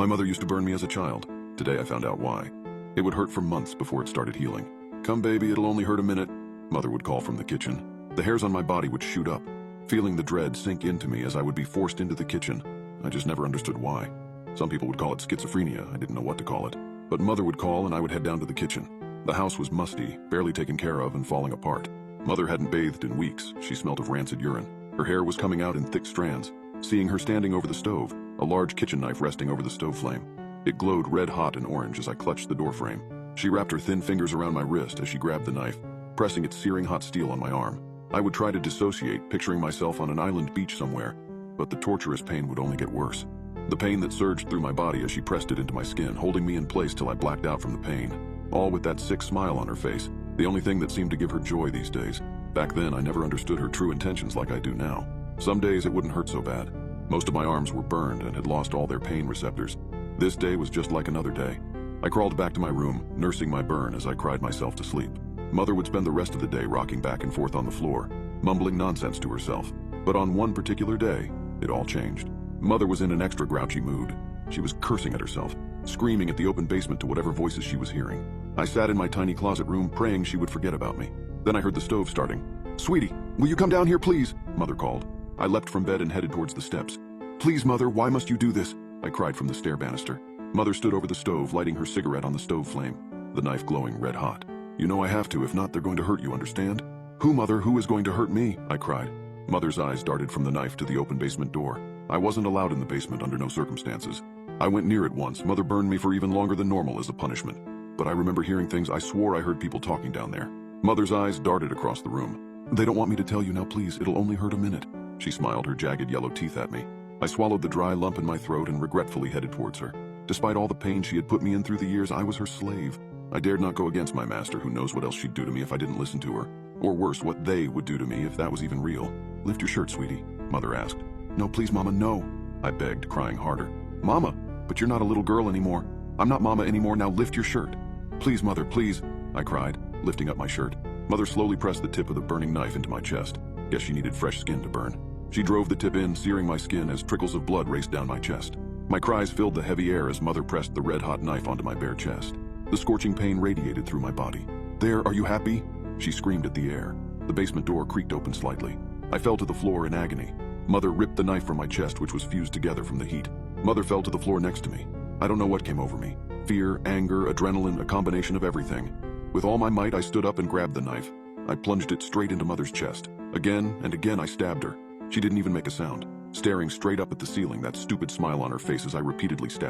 My mother used to burn me as a child. Today I found out why. It would hurt for months before it started healing. "Come baby, it'll only hurt a minute," Mother would call from the kitchen. The hairs on my body would shoot up, feeling the dread sink into me as I would be forced into the kitchen. I just never understood why. Some people would call it schizophrenia. I didn't know what to call it. But Mother would call and I would head down to the kitchen. The house was musty, barely taken care of and falling apart. Mother hadn't bathed in weeks. She smelled of rancid urine. Her hair was coming out in thick strands. Seeing her standing over the stove, a large kitchen knife resting over the stove flame. It glowed red hot and orange as I clutched the door frame. She wrapped her thin fingers around my wrist as she grabbed the knife, pressing its searing hot steel on my arm. I would try to dissociate, picturing myself on an island beach somewhere, but the torturous pain would only get worse. The pain that surged through my body as she pressed it into my skin, holding me in place till I blacked out from the pain. All with that sick smile on her face, the only thing that seemed to give her joy these days. Back then, I never understood her true intentions like I do now. Some days it wouldn't hurt so bad. Most of my arms were burned and had lost all their pain receptors. This day was just like another day. I crawled back to my room, nursing my burn as I cried myself to sleep. Mother would spend the rest of the day rocking back and forth on the floor, mumbling nonsense to herself. But on one particular day, it all changed. Mother was in an extra grouchy mood. She was cursing at herself, screaming at the open basement to whatever voices she was hearing. I sat in my tiny closet room praying she would forget about me. Then I heard the stove starting. "Sweetie, will you come down here, please?" Mother called. I leapt from bed and headed towards the steps. "Please, Mother, why must you do this?" I cried from the stair banister. Mother stood over the stove, lighting her cigarette on the stove flame, the knife glowing red hot. "You know I have to, if not, they're going to hurt you, understand?" "Who, Mother, who is going to hurt me?" I cried. Mother's eyes darted from the knife to the open basement door. I wasn't allowed in the basement under no circumstances. I went near it once. Mother burned me for even longer than normal as a punishment. But I remember hearing things. I swore I heard people talking down there. Mother's eyes darted across the room. "They don't want me to tell you now, please. It'll only hurt a minute." She smiled her jagged yellow teeth at me. I swallowed the dry lump in my throat and regretfully headed towards her. Despite all the pain she had put me in through the years, I was her slave. I dared not go against my master, who knows what else she'd do to me if I didn't listen to her. Or worse, what they would do to me if that was even real. "Lift your shirt, sweetie," Mother asked. "No, please, Mama, no," I begged, crying harder. "Mama, but you're not a little girl anymore. I'm not Mama anymore, now lift your shirt." "Please, Mother, please," I cried, lifting up my shirt. Mother slowly pressed the tip of the burning knife into my chest. Guess she needed fresh skin to burn. She drove the tip in, searing my skin as trickles of blood raced down my chest. My cries filled the heavy air as Mother pressed the red-hot knife onto my bare chest. The scorching pain radiated through my body. "There, are you happy?" She screamed at the air. The basement door creaked open slightly. I fell to the floor in agony. Mother ripped the knife from my chest, which was fused together from the heat. Mother fell to the floor next to me. I don't know what came over me. Fear, anger, adrenaline, a combination of everything. With all my might, I stood up and grabbed the knife. I plunged it straight into Mother's chest. Again and again, I stabbed her. She didn't even make a sound, staring straight up at the ceiling, that stupid smile on her face as I repeatedly stabbed